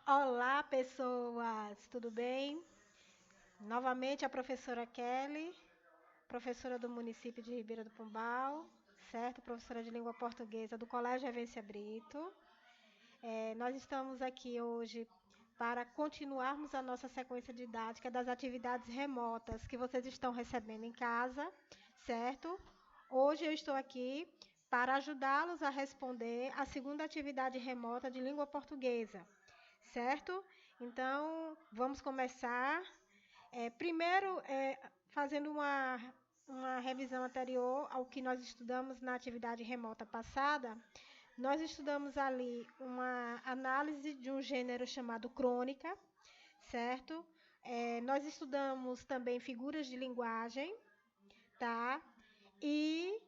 Olá, pessoas, tudo bem? Novamente a professora Kelly, professora do município de Ribeira do Pombal, certo? Professora de língua portuguesa do Colégio Evência Brito. Nós estamos aqui hoje para continuarmos a nossa sequência didática das atividades remotas que vocês estão recebendo em casa, certo? Hoje eu estou aqui para ajudá-los a responder a segunda atividade remota de língua portuguesa, certo? Então, vamos começar. Primeiro, fazendo uma revisão anterior ao que nós estudamos na atividade remota passada, nós estudamos ali uma análise de um gênero chamado crônica, certo? Nós estudamos também figuras de linguagem, tá? E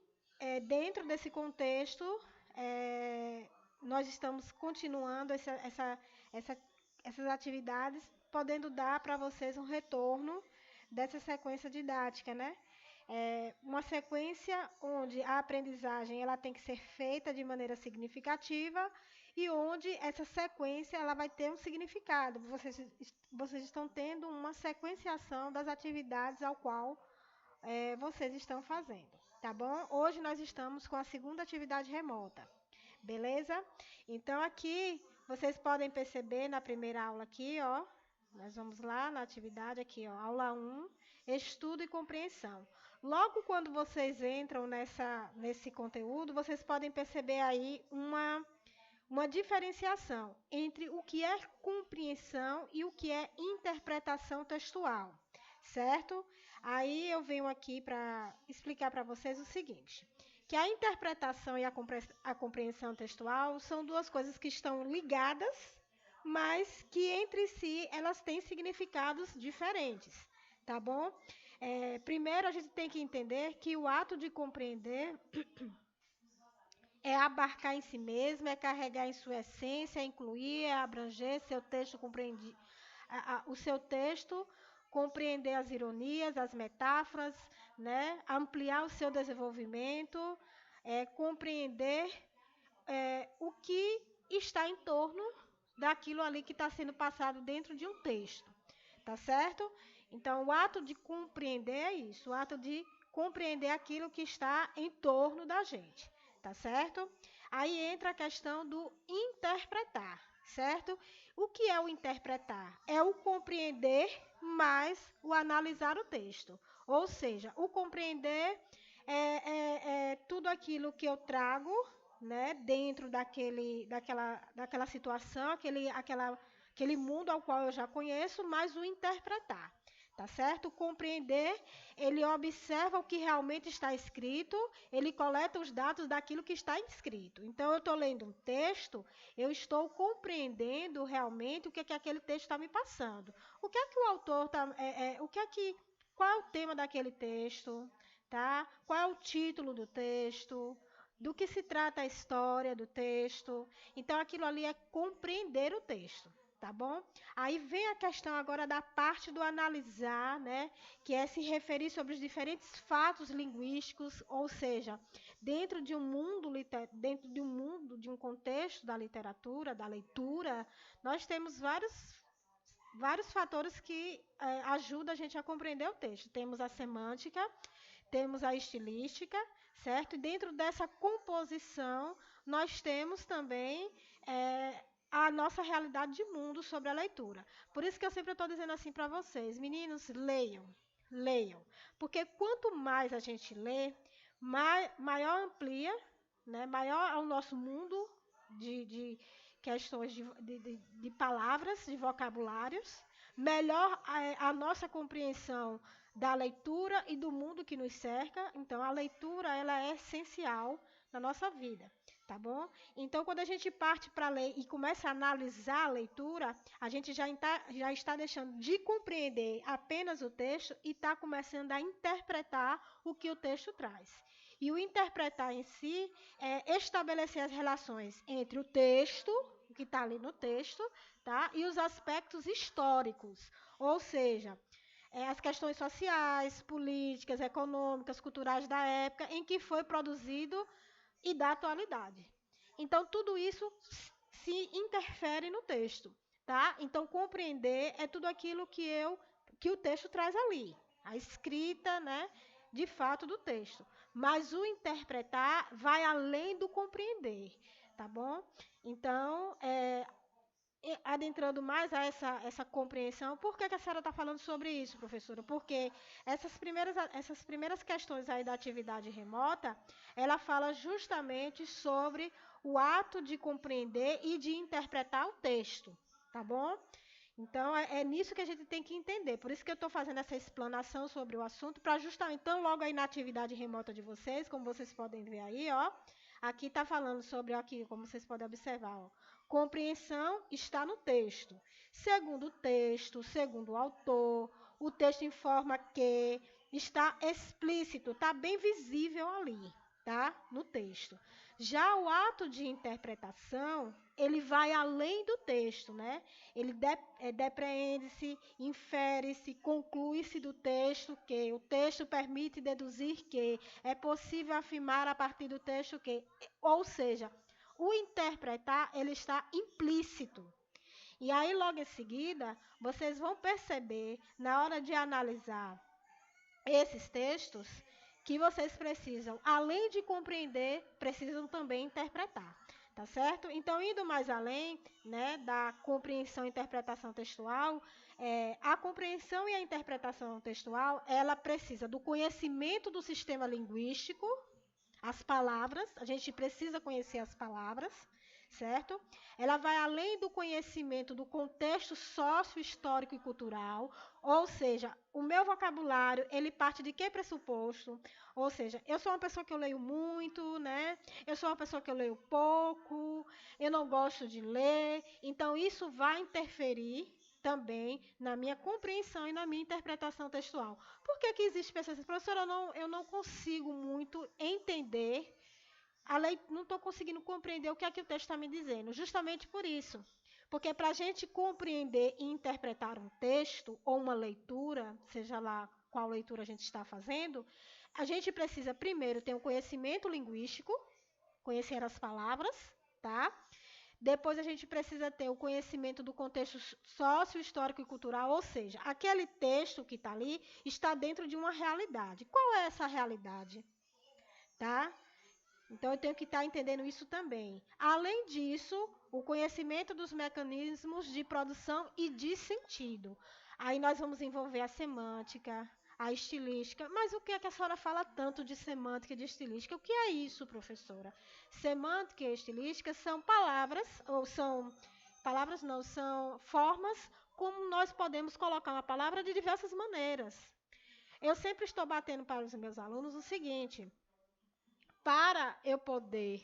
dentro desse contexto, nós estamos continuando essa, essas atividades, podendo dar para vocês um retorno dessa sequência didática, né? Uma sequência onde a aprendizagem ela tem que ser feita de maneira significativa e onde essa sequência ela vai ter um significado. Vocês estão tendo uma sequenciação das atividades ao qual vocês estão fazendo, tá bom? Hoje nós estamos com a segunda atividade remota, beleza? Então aqui vocês podem perceber na primeira aula aqui, ó, nós vamos lá na atividade aqui, ó, aula 1, estudo e compreensão. Logo quando vocês entram nesse conteúdo, vocês podem perceber aí uma diferenciação entre o que é compreensão e o que é interpretação textual, certo? Aí eu venho aqui para explicar para vocês o seguinte, que a interpretação e a compreensão textual são duas coisas que estão ligadas, mas que entre si elas têm significados diferentes, tá bom? Primeiro a gente tem que entender que o ato de compreender é abarcar em si mesmo, é carregar em sua essência, é incluir, é abranger seu texto o seu texto, compreender as ironias, as metáforas, né? Ampliar o seu desenvolvimento, compreender o que está em torno daquilo ali que está sendo passado dentro de um texto, tá certo? Então, o ato de compreender é isso, o ato de compreender aquilo que está em torno da gente, tá certo? Aí entra a questão do interpretar, certo? O que é o interpretar? É o compreender mais o analisar o texto. Ou seja, o compreender é tudo aquilo que eu trago, né, dentro daquela situação, aquele mundo ao qual eu já conheço, mas o interpretar. Tá certo? O compreender, ele observa o que realmente está escrito, ele coleta os dados daquilo que está escrito. Então, eu estou lendo um texto, eu estou compreendendo realmente o que aquele texto está me passando. O que é que o autor está. Qual é o tema daquele texto? Tá? Qual é o título do texto? Do que se trata a história do texto? Então, aquilo ali é compreender o texto. Tá bom? Aí vem a questão agora da parte do analisar, né? Que é se referir sobre os diferentes fatos linguísticos, ou seja, dentro de um mundo, de um contexto da literatura, da leitura, nós temos vários fatores que ajudam a gente a compreender o texto. Temos a semântica, temos a estilística, certo? E dentro dessa composição, nós temos também a nossa realidade de mundo sobre a leitura. Por isso que eu sempre estou dizendo assim para vocês, meninos, leiam, leiam. Porque quanto mais a gente lê, maior amplia, né? Maior é o nosso mundo de questões de palavras, de vocabulários, melhor a nossa compreensão da leitura e do mundo que nos cerca. Então, a leitura ela é essencial na nossa vida, tá bom? Então, quando a gente parte para ler e começa a analisar a leitura, a gente já está deixando de compreender apenas o texto e está começando a interpretar o que o texto traz. E o interpretar em si é estabelecer as relações entre o texto, o que está ali no texto, tá? E os aspectos históricos, ou seja, as questões sociais, políticas, econômicas, culturais da época em que foi produzido e da atualidade. Então, tudo isso se interfere no texto, tá? Então, compreender é tudo aquilo que o texto traz ali, a escrita, né, de fato do texto. Mas o interpretar vai além do compreender, tá bom? Então, adentrando mais a essa compreensão, por que a senhora está falando sobre isso, professora? Porque essas primeiras questões aí da atividade remota, ela fala justamente sobre o ato de compreender e de interpretar o texto, tá bom? Então, é nisso que a gente tem que entender. Por isso que eu estou fazendo essa explanação sobre o assunto, para justamente, então, logo aí na atividade remota de vocês, como vocês podem ver aí, ó, aqui está falando sobre, aqui, como vocês podem observar, ó, compreensão está no texto. Segundo o texto, segundo o autor, o texto informa que está explícito, está bem visível ali, tá? No texto. Já o ato de interpretação, ele vai além do texto, né? Ele depreende-se, infere-se, conclui-se do texto que o texto permite deduzir que é possível afirmar a partir do texto que, ou seja, o interpretar ele está implícito. E aí logo em seguida, vocês vão perceber na hora de analisar esses textos que vocês precisam, além de compreender, precisam também interpretar, tá certo? Então, indo mais além, né, da compreensão e interpretação textual, a compreensão e a interpretação textual, ela precisa do conhecimento do sistema linguístico, as palavras, a gente precisa conhecer as palavras, certo? Ela vai além do conhecimento do contexto sócio-histórico e cultural, ou seja, o meu vocabulário, ele parte de que pressuposto? Ou seja, eu sou uma pessoa que eu leio muito, né? Eu sou uma pessoa que eu leio pouco, eu não gosto de ler, então isso vai interferir também na minha compreensão e na minha interpretação textual. Por que que existe pessoas assim, professora, eu não consigo muito entender a lei, não estou conseguindo compreender o que o texto está me dizendo. Justamente por isso. Porque para a gente compreender e interpretar um texto ou uma leitura, seja lá qual leitura a gente está fazendo, a gente precisa primeiro ter um conhecimento linguístico, conhecer as palavras, tá? Depois a gente precisa ter o conhecimento do contexto sócio-histórico e cultural, ou seja, aquele texto que está ali está dentro de uma realidade. Qual é essa realidade? Tá? Então, eu tenho que estar entendendo isso também. Além disso, o conhecimento dos mecanismos de produção e de sentido. Aí nós vamos envolver a semântica, a estilística. Mas o que é que a senhora fala tanto de semântica e de estilística? O que é isso, professora? Semântica e estilística são palavras, ou são palavras não, são formas como nós podemos colocar uma palavra de diversas maneiras. Eu sempre estou batendo para os meus alunos o seguinte: para eu poder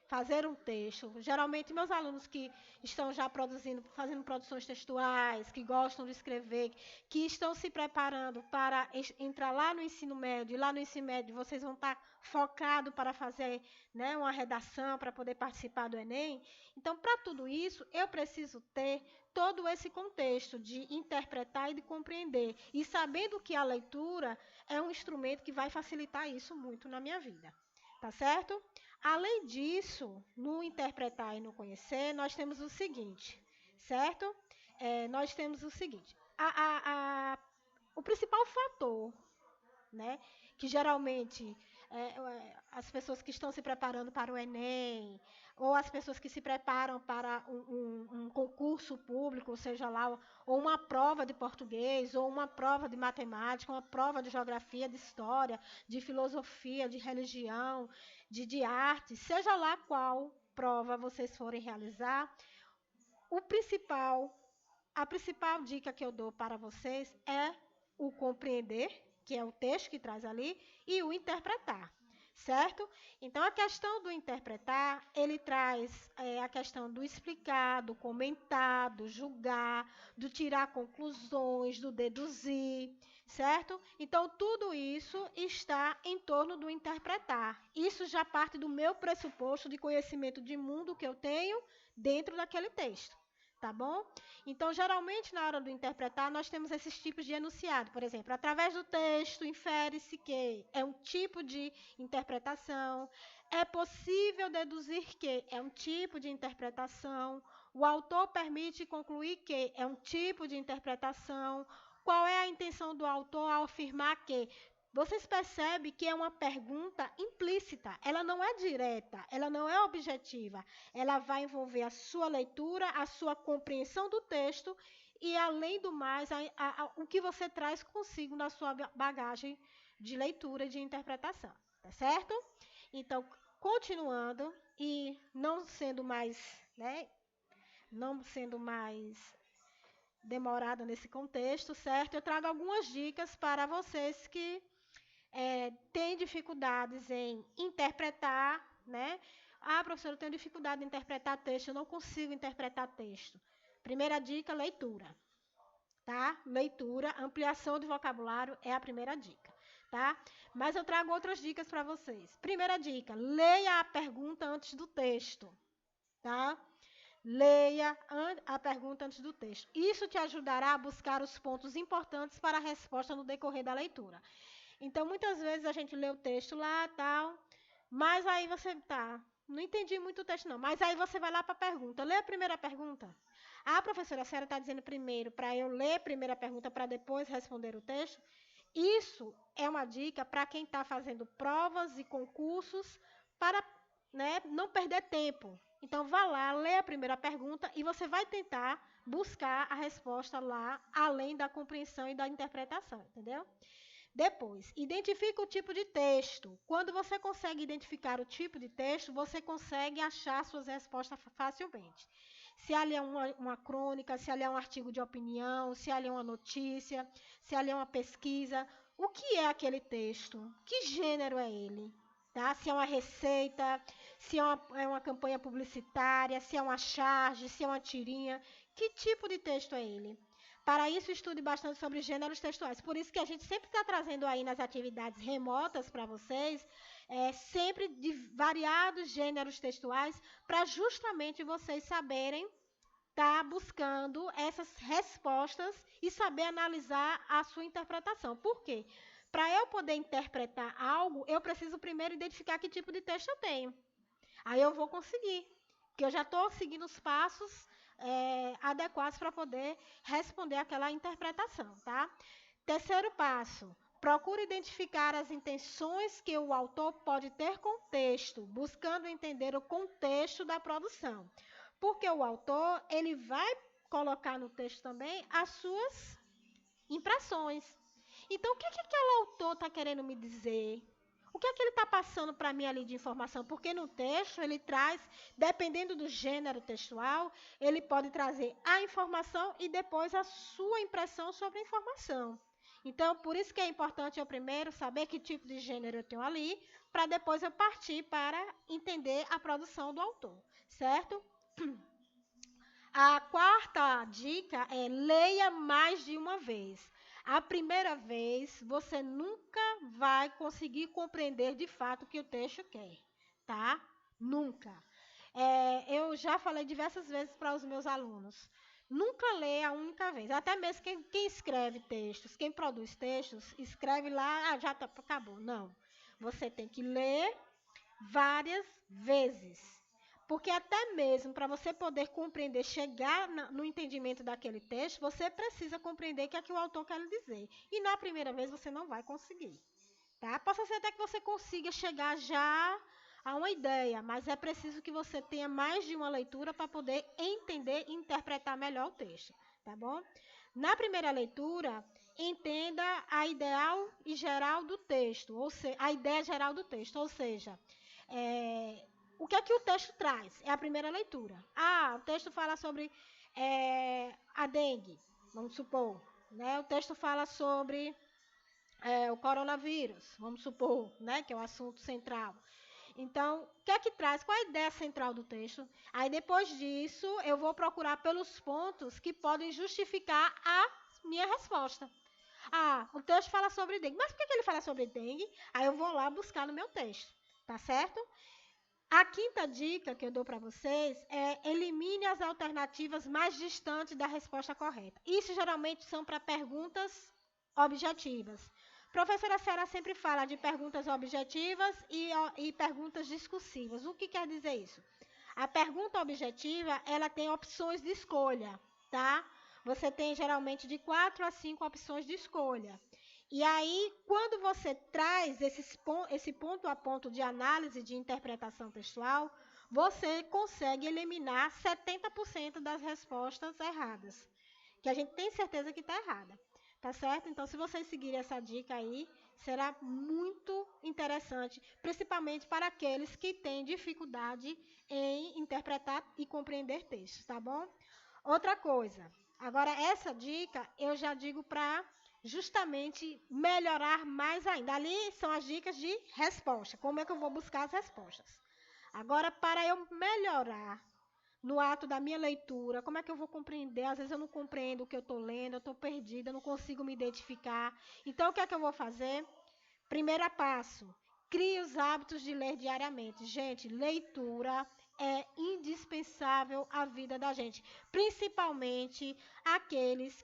fazer um texto, geralmente meus alunos que estão já produzindo, fazendo produções textuais, que gostam de escrever, que estão se preparando para entrar lá no ensino médio, e lá no ensino médio vocês vão estar focados para fazer, né, uma redação, para poder participar do Enem. Então, para tudo isso, eu preciso ter todo esse contexto de interpretar e de compreender. E sabendo que a leitura é um instrumento que vai facilitar isso muito na minha vida. Tá certo? Além disso, no interpretar e no conhecer, nós temos o seguinte, certo? Nós temos o seguinte, o principal fator, né, que geralmente as pessoas que estão se preparando para o Enem, ou as pessoas que se preparam para um concurso público, seja lá, ou uma prova de português, ou uma prova de matemática, uma prova de geografia, de história, de filosofia, de religião, de arte, seja lá qual prova vocês forem realizar, o principal, a principal dica que eu dou para vocês é o compreender, que é o texto que traz ali, e o interpretar, certo? Então, a questão do interpretar, ele traz a questão do explicar, do comentar, do julgar, do tirar conclusões, do deduzir, certo? Então, tudo isso está em torno do interpretar. Isso já parte do meu pressuposto de conhecimento de mundo que eu tenho dentro daquele texto. Tá bom? Então, geralmente, na hora do interpretar, nós temos esses tipos de enunciado. Por exemplo, através do texto, infere-se que é um tipo de interpretação. É possível deduzir que é um tipo de interpretação. O autor permite concluir que é um tipo de interpretação. Qual é a intenção do autor ao afirmar que? Vocês percebem que é uma pergunta implícita, ela não é direta, ela não é objetiva. Ela vai envolver a sua leitura, a sua compreensão do texto e, além do mais, o que você traz consigo na sua bagagem de leitura e de interpretação. Tá certo? Então, continuando e não sendo mais, né, não sendo mais demorada nesse contexto, certo? Eu trago algumas dicas para vocês que têm dificuldades em interpretar, né? Ah, professora, eu tenho dificuldade em interpretar texto, eu não consigo interpretar texto. Primeira dica, leitura, tá? Leitura, ampliação de vocabulário é a primeira dica, tá? Mas eu trago outras dicas para vocês. Primeira dica, leia a pergunta antes do texto, tá? Leia a pergunta antes do texto. Isso te ajudará a buscar os pontos importantes para a resposta no decorrer da leitura. Então, muitas vezes a gente lê o texto lá, tal, mas aí você tá, não entendi muito o texto não, mas aí você vai lá para a pergunta. Lê a primeira pergunta. Ah, professora, a senhora está dizendo primeiro para eu ler a primeira pergunta para depois responder o texto? Isso é uma dica para quem está fazendo provas e concursos para, né, não perder tempo. Então, vá lá, lê a primeira pergunta e você vai tentar buscar a resposta lá, além da compreensão e da interpretação, entendeu? Depois, identifica o tipo de texto. Quando você consegue identificar o tipo de texto, você consegue achar suas respostas facilmente. Se ali é uma crônica, se ali é um artigo de opinião, se ali é uma notícia, se ali é uma pesquisa. O que é aquele texto? Que gênero é ele? Tá? Se é uma receita, se é uma campanha publicitária, se é uma charge, se é uma tirinha. Que tipo de texto é ele? Para isso, estude bastante sobre gêneros textuais. Por isso que a gente sempre está trazendo aí nas atividades remotas para vocês, sempre de variados gêneros textuais, para justamente vocês saberem estar buscando essas respostas e saber analisar a sua interpretação. Por quê? Para eu poder interpretar algo, eu preciso primeiro identificar que tipo de texto eu tenho. Aí eu vou conseguir, porque eu já estou seguindo os passos adequados para poder responder aquela interpretação, tá? Terceiro passo, procure identificar as intenções que o autor pode ter com o texto, buscando entender o contexto da produção. Porque o autor, ele vai colocar no texto também as suas impressões. Então, o que aquele autor está querendo me dizer? O que é que ele está passando para mim ali de informação? Porque no texto ele traz, dependendo do gênero textual, ele pode trazer a informação e depois a sua impressão sobre a informação. Então, por isso que é importante eu primeiro saber que tipo de gênero eu tenho ali, para depois eu partir para entender a produção do autor, certo? A quarta dica é leia mais de uma vez. A primeira vez, você nunca vai conseguir compreender de fato o que o texto quer, tá? Nunca. Eu já falei diversas vezes para os meus alunos. Nunca leia a única vez. Até mesmo quem escreve textos, quem produz textos, escreve lá, já tá, acabou. Não. Você tem que ler várias vezes. Porque até mesmo para você poder compreender, chegar no entendimento daquele texto, você precisa compreender o que é que o autor quer lhe dizer. E na primeira vez você não vai conseguir. Tá? Possa ser até que você consiga chegar já a uma ideia, mas é preciso que você tenha mais de uma leitura para poder entender e interpretar melhor o texto. Tá bom? Na primeira leitura, entenda a ideal e geral do texto, a ideia geral do texto, ou seja, o que é que o texto traz? É a primeira leitura. Ah, o texto fala sobre a dengue, vamos supor. Né? O texto fala sobre o coronavírus, vamos supor, né? Que é o assunto central. Então, o que é que traz? Qual é a ideia central do texto? Aí, depois disso, eu vou procurar pelos pontos que podem justificar a minha resposta. Ah, o texto fala sobre dengue. Mas por que ele fala sobre dengue? Aí eu vou lá buscar no meu texto. Tá certo? A quinta dica que eu dou para vocês é elimine as alternativas mais distantes da resposta correta. Isso geralmente são para perguntas objetivas. Professora Sara sempre fala de perguntas objetivas e perguntas discursivas. O que quer dizer isso? A pergunta objetiva, ela tem opções de escolha, tá? Você tem geralmente de 4 a 5 opções de escolha. E aí, quando você traz esse ponto a ponto de análise de interpretação textual, você consegue eliminar 70% das respostas erradas, que a gente tem certeza que está errada. Tá certo? Então, se vocês seguirem essa dica aí, será muito interessante, principalmente para aqueles que têm dificuldade em interpretar e compreender textos, tá bom? Outra coisa, agora essa dica eu já digo para justamente melhorar mais ainda. Ali são as dicas de resposta, como é que eu vou buscar as respostas. Agora, para eu melhorar no ato da minha leitura, como é que eu vou compreender? Às vezes eu não compreendo o que eu estou lendo, eu estou perdida, eu não consigo me identificar. Então, o que é que eu vou fazer? Primeiro passo, crie os hábitos de ler diariamente. Gente, leitura é indispensável à vida da gente, principalmente aqueles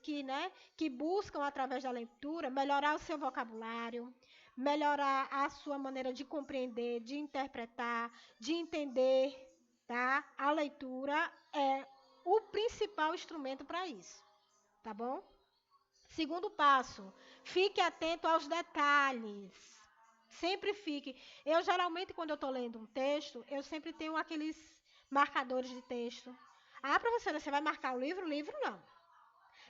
que buscam através da leitura melhorar o seu vocabulário, melhorar a sua maneira de compreender, de interpretar, de entender, tá? A leitura é o principal instrumento para isso, tá bom? Segundo passo, fique atento aos detalhes. Sempre fique. Eu geralmente, quando eu estou lendo um texto, eu sempre tenho aqueles marcadores de texto. Ah, professora, você vai marcar o livro? Livro não.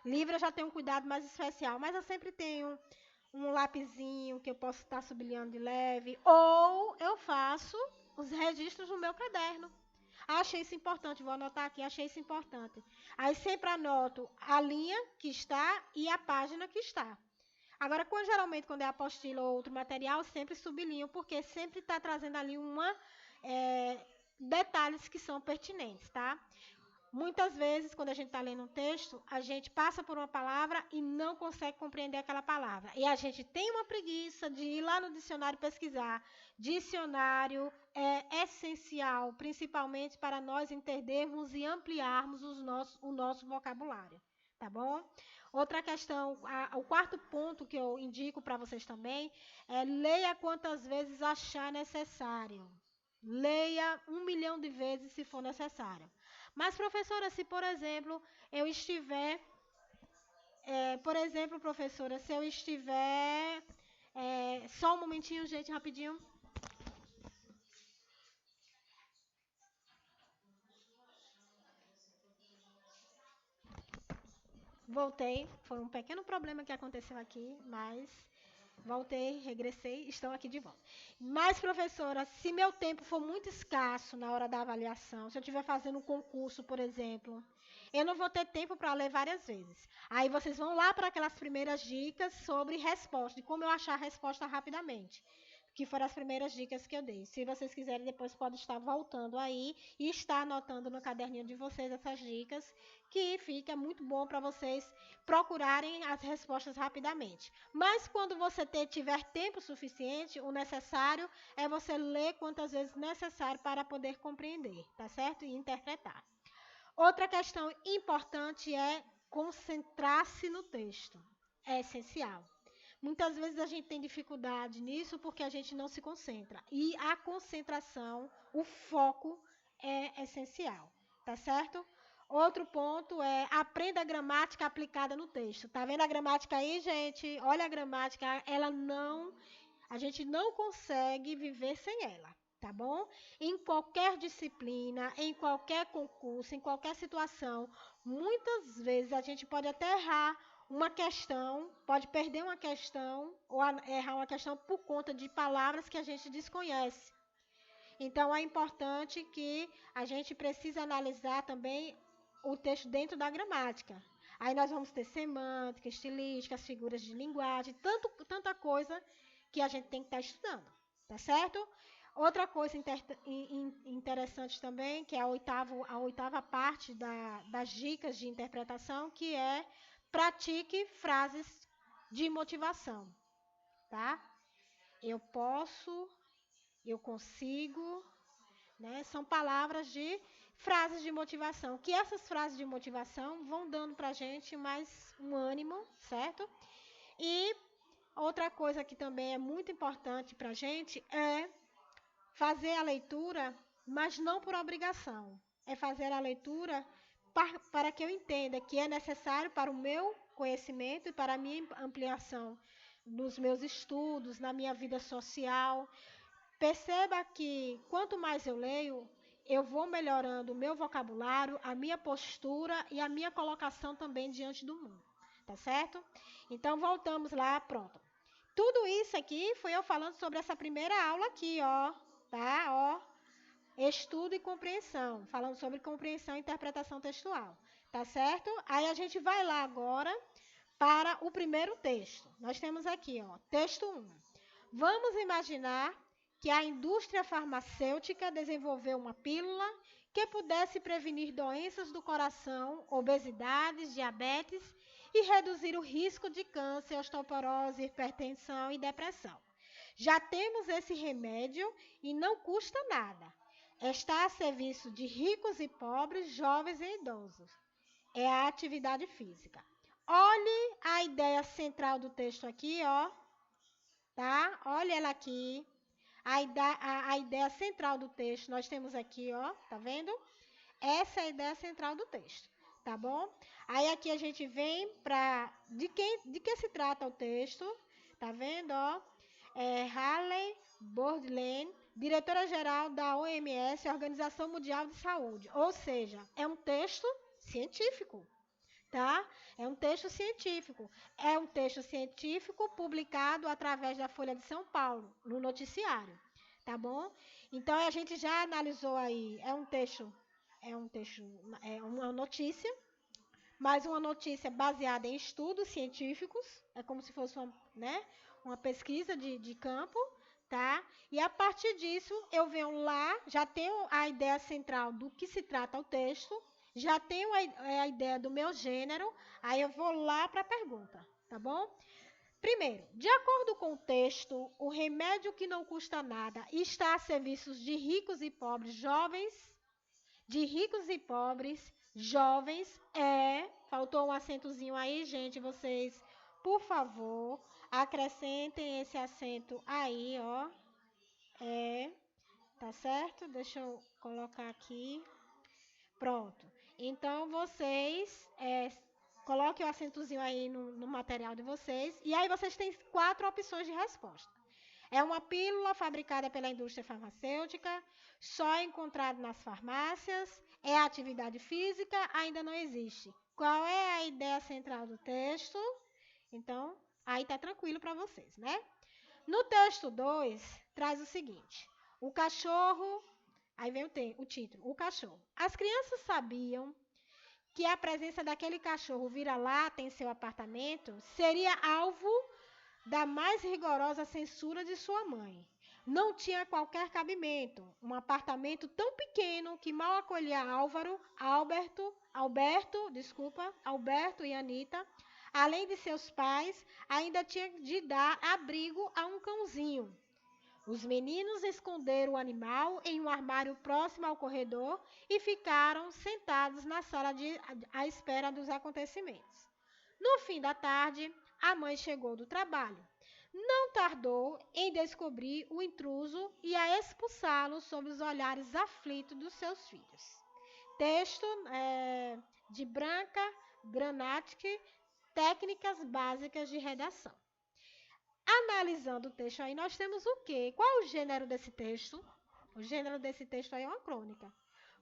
Livro eu já tenho um cuidado mais especial, mas eu sempre tenho um lapisinho que eu posso estar sublinhando de leve, ou eu faço os registros no meu caderno. Achei isso importante, vou anotar aqui, achei isso importante. Aí sempre anoto a linha que está e a página que está. Agora, geralmente, quando é apostila ou outro material, sempre sublinho, porque sempre está trazendo ali detalhes que são pertinentes, tá? Muitas vezes, quando a gente está lendo um texto, a gente passa por uma palavra e não consegue compreender aquela palavra. E a gente tem uma preguiça de ir lá no dicionário pesquisar. Dicionário é essencial, principalmente para nós entendermos e ampliarmos o nosso vocabulário. Tá bom? Outra questão, o quarto ponto que eu indico para vocês também é leia quantas vezes achar necessário. Leia 1 milhão de vezes se for necessário. Mas, professora, se, por exemplo, eu estiver. Por exemplo, professora, se eu estiver. Só um momentinho, gente, rapidinho. Voltei. Foi um pequeno problema que aconteceu aqui, mas voltei, regressei, estou aqui de volta. Mas, professora, se meu tempo for muito escasso na hora da avaliação, se eu estiver fazendo um concurso, por exemplo, eu não vou ter tempo para ler várias vezes. Aí vocês vão lá para aquelas primeiras dicas sobre resposta, de como eu achar a resposta rapidamente. Que foram as primeiras dicas que eu dei. Se vocês quiserem, depois pode estar voltando aí e estar anotando no caderninho de vocês essas dicas, que fica muito bom para vocês procurarem as respostas rapidamente. Mas quando você tiver tempo suficiente, o necessário é você ler quantas vezes necessário para poder compreender, tá certo? E interpretar. Outra questão importante é concentrar-se no texto. É essencial. Muitas vezes a gente tem dificuldade nisso porque a gente não se concentra. E a concentração, o foco é essencial, tá certo? Outro ponto é aprenda a gramática aplicada no texto. Tá vendo a gramática aí, gente? Olha a gramática, a gente não consegue viver sem ela, tá bom? Em qualquer disciplina, em qualquer concurso, em qualquer situação, muitas vezes a gente pode até errar uma questão, pode perder uma questão ou errar uma questão por conta de palavras que a gente desconhece. Então, é importante que a gente precisa analisar também o texto dentro da gramática. Aí nós vamos ter semântica, estilística, as figuras de linguagem, tanta coisa que a gente tem que estar estudando, tá certo? Outra coisa interessante também, que é a oitava parte das dicas de interpretação, que é pratique frases de motivação, tá? Eu posso, eu consigo, né? São palavras de frases de motivação, que essas frases de motivação vão dando para a gente mais um ânimo, certo? E Outra coisa que também é muito importante para a gente é fazer a leitura, mas não por obrigação. É fazer a leitura para que eu entenda que é necessário para o meu conhecimento e para a minha ampliação nos meus estudos, na minha vida social. Perceba que quanto mais eu leio, eu vou melhorando o meu vocabulário, a minha postura e a minha colocação também diante do mundo. Tá certo? Então voltamos lá, pronto. Tudo isso aqui foi eu falando sobre essa primeira aula aqui, ó, tá? Ó, estudo e compreensão, falando sobre compreensão e interpretação textual, tá certo? Aí a gente vai lá agora para o primeiro texto. Nós temos aqui, ó, texto 1. Vamos imaginar que a indústria farmacêutica desenvolveu uma pílula que pudesse prevenir doenças do coração, obesidade, diabetes e reduzir o risco de câncer, osteoporose, hipertensão e depressão. Já temos esse remédio e não custa nada. Está a serviço de ricos e pobres, jovens e idosos. É a atividade física. Olhe a ideia central do texto aqui, ó, tá? Olha ela aqui. A ideia central do texto, nós temos aqui, ó, tá vendo? Essa é a ideia central do texto, tá bom? Aí aqui a gente vem para de que se trata o texto, tá vendo, ó? Hailey Bourdain, diretora-geral da OMS, Organização Mundial de Saúde. Ou seja, é um texto científico, tá? É um texto científico. É um texto científico publicado através da Folha de São Paulo, no noticiário, tá bom? Então a gente já analisou aí, é uma notícia, mas uma notícia baseada em estudos científicos, é como se fosse uma, né, uma pesquisa de campo, tá? E a partir disso, eu venho lá, já tenho a ideia central do que se trata o texto, já tenho a ideia do meu gênero, aí eu vou lá para a pergunta, tá bom? Primeiro, de acordo com o texto, o remédio que não custa nada está a serviço de ricos e pobres jovens, de ricos e pobres jovens faltou um acentozinho aí, gente, vocês, por favor, acrescentem esse acento aí, ó, é, tá certo? Deixa eu colocar aqui. Pronto. Então, vocês coloquem o acentozinho aí no material de vocês. E aí vocês têm 4 opções de resposta. É uma pílula fabricada pela indústria farmacêutica, só encontrado nas farmácias, é atividade física, ainda não existe. Qual é a ideia central do texto? Então, aí tá tranquilo para vocês, né? No texto 2, traz o seguinte: o cachorro. Aí vem o título, o cachorro. As crianças sabiam que a presença daquele cachorro vira-lata em seu apartamento seria alvo da mais rigorosa censura de sua mãe. Não tinha qualquer cabimento. Um apartamento tão pequeno que mal acolhia Alberto e Anita, além de seus pais, ainda tinha de dar abrigo a um cãozinho. Os meninos esconderam o animal em um armário próximo ao corredor e ficaram sentados na sala à espera dos acontecimentos. No fim da tarde, a mãe chegou do trabalho. Não tardou em descobrir o intruso e a expulsá-lo sob os olhares aflitos dos seus filhos. Texto de Branca Granatic, Técnicas Básicas de Redação. Analisando o texto aí, nós temos o quê? Qual é o gênero desse texto? O gênero desse texto aí é uma crônica.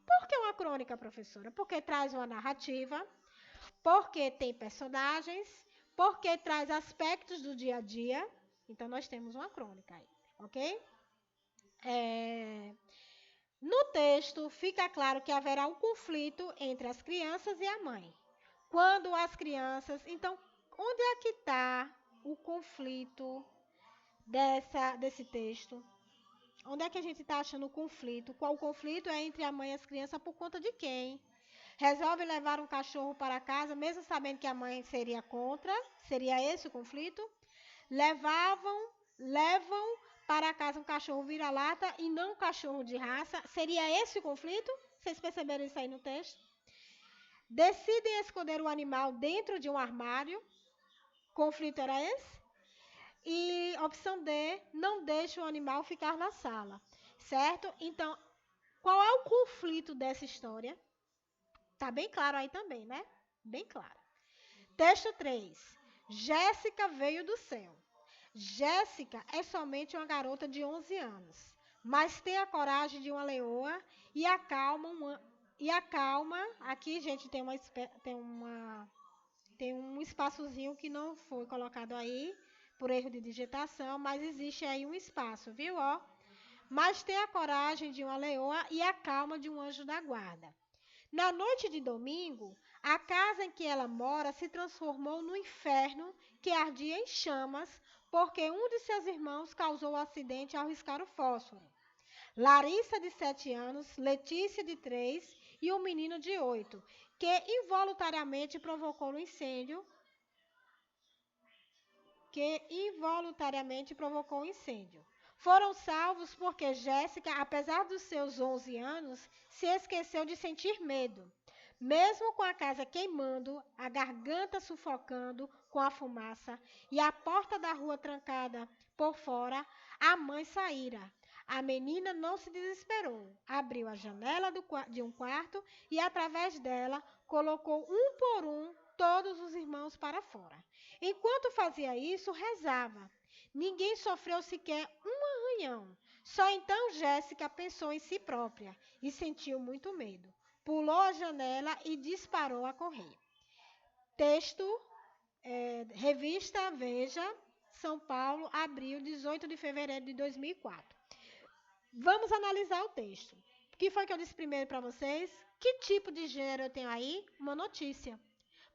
Por que uma crônica, professora? Porque traz uma narrativa, porque tem personagens, porque traz aspectos do dia a dia. Então, nós temos uma crônica aí, ok? No texto, fica claro que haverá um conflito entre as crianças e a mãe. Quando as crianças... Então, onde é que está o conflito desse texto? Onde é que a gente está achando o conflito? Qual o conflito é entre a mãe e as crianças por conta de quem? Resolve levar um cachorro para casa, mesmo sabendo que a mãe seria contra? Seria esse o conflito? Levam para casa um cachorro vira-lata e não um cachorro de raça. Seria esse o conflito? Vocês perceberam isso aí no texto? Decidem esconder o animal dentro de um armário. Conflito era esse? E opção D, não deixe o animal ficar na sala. Certo? Então, qual é o conflito dessa história? Tá bem claro aí também, né? Bem claro. Texto 3. Jéssica veio do céu. Jéssica é somente uma garota de 11 anos, mas tem a coragem de uma leoa e acalma. Aqui, gente, tem um espaçozinho que não foi colocado aí por erro de digitação, mas existe aí um espaço, viu? Ó, mas tem a coragem de uma leoa e a calma de um anjo da guarda. Na noite de domingo, a casa em que ela mora se transformou no inferno que ardia em chamas, porque um de seus irmãos causou o acidente ao riscar o fósforo. Larissa, de 7 anos, Letícia, de 3 e um menino de 8, que involuntariamente provocou o incêndio. Foram salvos porque Jéssica, apesar dos seus 11 anos, se esqueceu de sentir medo. Mesmo com a casa queimando, a garganta sufocando com a fumaça e a porta da rua trancada por fora, a mãe saíra. A menina não se desesperou. Abriu a janela de um quarto e, através dela, colocou um por um todos os irmãos para fora. Enquanto fazia isso, rezava. Ninguém sofreu sequer um arranhão. Só então Jéssica pensou em si própria e sentiu muito medo. Pulou a janela e disparou a correr. Texto, revista Veja, São Paulo, abril, 18 de fevereiro de 2004. Vamos analisar o texto. O que foi que eu disse primeiro para vocês? Que tipo de gênero eu tenho aí? Uma notícia.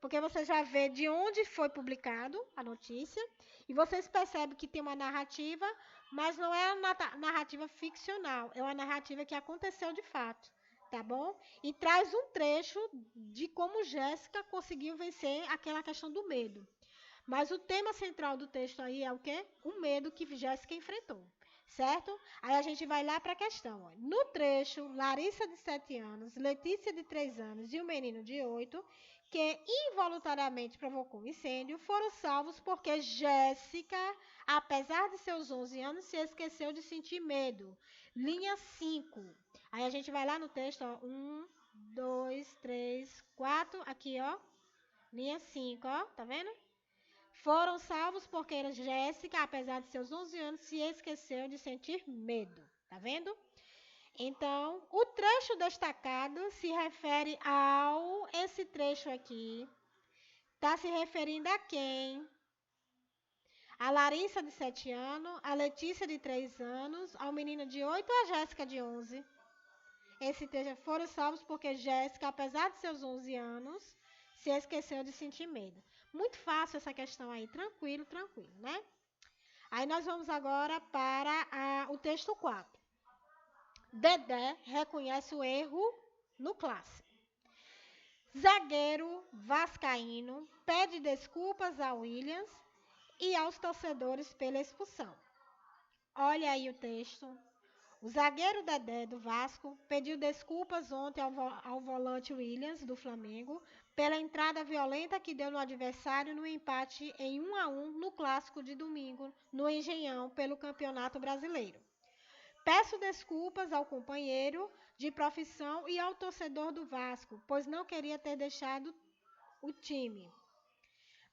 Porque você já vê de onde foi publicado a notícia e vocês percebem que tem uma narrativa, mas não é uma narrativa ficcional, é uma narrativa que aconteceu de fato, tá bom? E traz um trecho de como Jéssica conseguiu vencer aquela questão do medo. Mas o tema central do texto aí é o quê? O medo que Jéssica enfrentou, certo? Aí a gente vai lá para a questão. Ó. No trecho, Larissa, de 7 anos, Letícia, de 3 anos e o menino de 8, que involuntariamente provocou um incêndio, foram salvos porque Jéssica, apesar de seus 11 anos, se esqueceu de sentir medo. Linha 5. Aí a gente vai lá no texto, ó. 1, 2, 3, 4. Aqui, ó. Linha 5, ó. Tá vendo? Foram salvos porque Jéssica, apesar de seus 11 anos, se esqueceu de sentir medo. Tá vendo? Então, o trecho destacado se refere ao... Esse trecho aqui está se referindo a quem? A Larissa, de 7 anos, a Letícia, de 3 anos, ao menino de 8 e a Jéssica, de 11. Esse trecho foram salvos porque Jéssica, apesar de seus 11 anos, se esqueceu de sentir medo. Muito fácil essa questão aí, tranquilo, tranquilo, né? Aí nós vamos agora para o texto 4. Dedé reconhece o erro no clássico. Zagueiro vascaíno pede desculpas a Williams e aos torcedores pela expulsão. Olha aí o texto. O zagueiro Dedé do Vasco pediu desculpas ontem ao volante Williams do Flamengo pela entrada violenta que deu no adversário no empate em 1-1 no clássico de domingo no Engenhão pelo Campeonato Brasileiro. Peço desculpas ao companheiro de profissão e ao torcedor do Vasco, pois não queria ter deixado o time.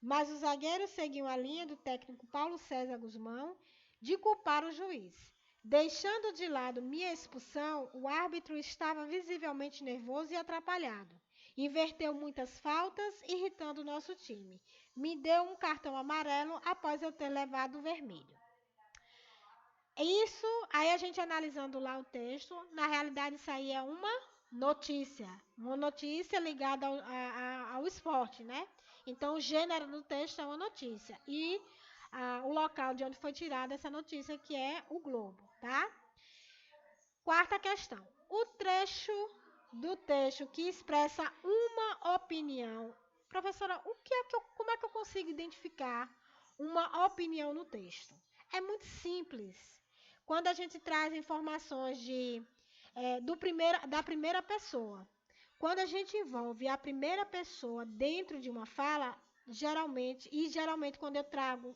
Mas o zagueiro seguiu a linha do técnico Paulo César Guzmão de culpar o juiz. Deixando de lado minha expulsão, o árbitro estava visivelmente nervoso e atrapalhado. Inverteu muitas faltas, irritando o nosso time. Me deu um cartão amarelo após eu ter levado o vermelho. Isso, aí a gente analisando lá o texto, na realidade isso aí é uma notícia ligada ao esporte, né? Então, o gênero do texto é uma notícia e o local de onde foi tirada essa notícia, que é o Globo, tá? Quarta questão. O trecho do texto que expressa uma opinião. Professora, como é que eu consigo identificar uma opinião no texto? É muito simples. Quando a gente traz informações da primeira pessoa, quando a gente envolve a primeira pessoa dentro de uma fala, geralmente quando eu trago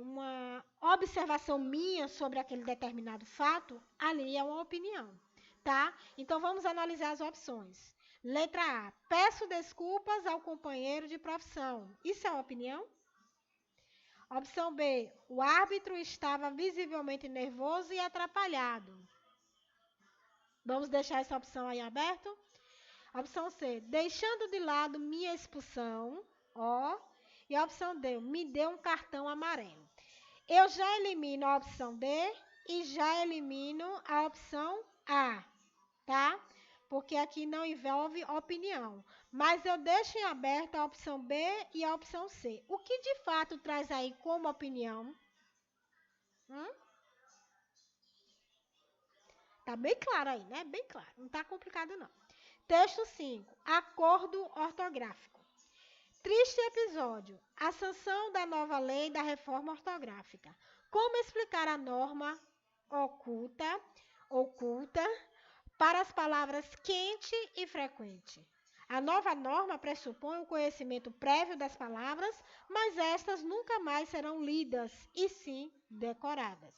uma observação minha sobre aquele determinado fato, ali é uma opinião, tá? Então vamos analisar as opções. Letra A, peço desculpas ao companheiro de profissão. Isso é uma opinião? Opção B, o árbitro estava visivelmente nervoso e atrapalhado. Vamos deixar essa opção aí aberta? Opção C, deixando de lado minha expulsão, ó. E a opção D, me deu um cartão amarelo. Eu já elimino a opção D e já elimino a opção A, tá? Porque aqui não envolve opinião. Mas eu deixo em aberto a opção B e a opção C. O que de fato traz aí como opinião? Tá bem claro aí, né? Bem claro. Não tá complicado, não. Texto 5. Acordo ortográfico. Triste episódio. A sanção da nova lei da reforma ortográfica. Como explicar a norma oculta para as palavras quente e frequente? A nova norma pressupõe o conhecimento prévio das palavras, mas estas nunca mais serão lidas e sim decoradas.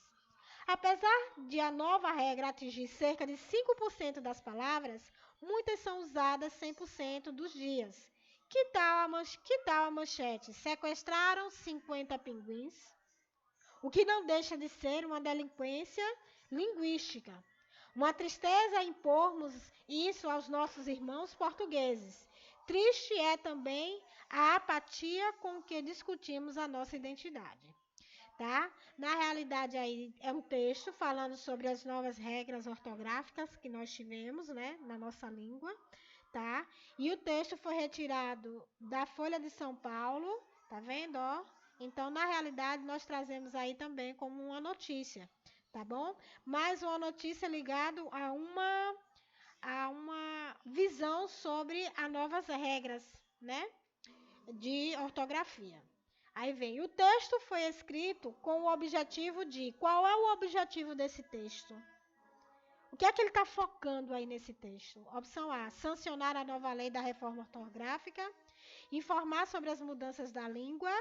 Apesar de a nova regra atingir cerca de 5% das palavras, muitas são usadas 100% dos dias. Que tal a manchete? Sequestraram 50 pinguins? O que não deixa de ser uma delinquência linguística. Uma tristeza impormos isso aos nossos irmãos portugueses. Triste é também a apatia com que discutimos a nossa identidade. Tá? Na realidade, aí é um texto falando sobre as novas regras ortográficas que nós tivemos, né, na nossa língua, tá? E o texto foi retirado da Folha de São Paulo, tá vendo, ó? Então, na realidade, nós trazemos aí também como uma notícia, tá bom? Mais uma notícia ligada a uma visão sobre as novas regras, né, de ortografia. Aí vem, o texto foi escrito com o objetivo de... Qual é o objetivo desse texto? O que é que ele está focando aí nesse texto? Opção A, sancionar a nova lei da reforma ortográfica, informar sobre as mudanças da língua,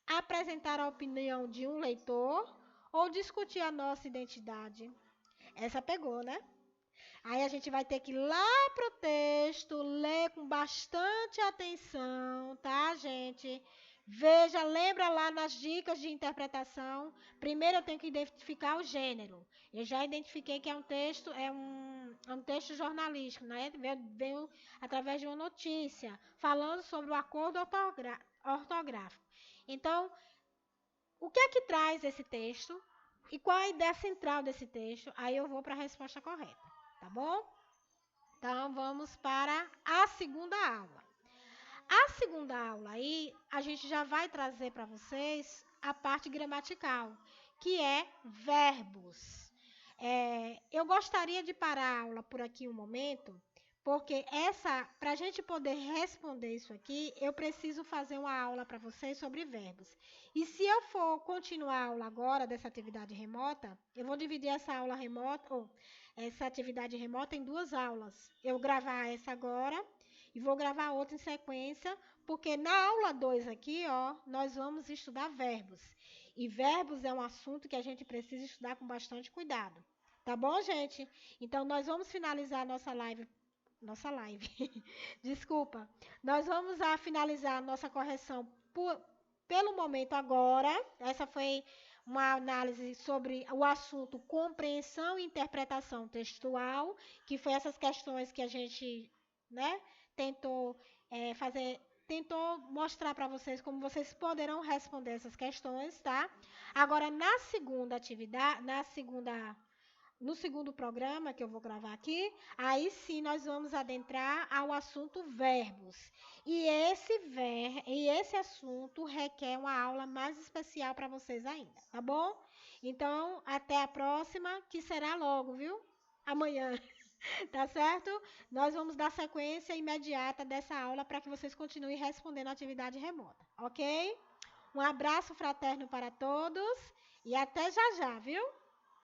apresentar a opinião de um leitor ou discutir a nossa identidade. Essa pegou, né? Aí a gente vai ter que ir lá pro texto, ler com bastante atenção, tá, gente? Veja, lembra lá nas dicas de interpretação. Primeiro eu tenho que identificar o gênero. Eu já identifiquei que é um texto, é um texto jornalístico, né? Veio através de uma notícia, falando sobre o acordo ortográfico. Então, o que é que traz esse texto? E qual a ideia central desse texto? Aí eu vou para a resposta correta, tá bom? Então, vamos para a segunda aula. A segunda aula aí, a gente já vai trazer para vocês a parte gramatical, que é verbos. Eu gostaria de parar a aula por aqui um momento, porque para a gente poder responder isso aqui, eu preciso fazer uma aula para vocês sobre verbos. E se eu for continuar a aula agora dessa atividade remota, eu vou dividir essa aula remota, ou essa atividade remota em duas aulas. Eu gravar essa agora e vou gravar outra em sequência, porque na aula 2 aqui, ó, nós vamos estudar verbos. E verbos é um assunto que a gente precisa estudar com bastante cuidado. Tá bom, gente? Então, nós vamos finalizar a nossa live. Desculpa. Nós vamos finalizar a nossa correção pelo momento agora. Essa foi uma análise sobre o assunto compreensão e interpretação textual, que foi essas questões que a gente, né, tentou mostrar para vocês como vocês poderão responder essas questões, tá? Agora, no segundo programa que eu vou gravar aqui, aí sim nós vamos adentrar ao assunto verbos. E esse assunto requer uma aula mais especial para vocês ainda, tá bom? Então, até a próxima, que será logo, viu? Amanhã. Tá certo? Nós vamos dar sequência imediata dessa aula para que vocês continuem respondendo a atividade remota, ok? Um abraço fraterno para todos e até já já, viu?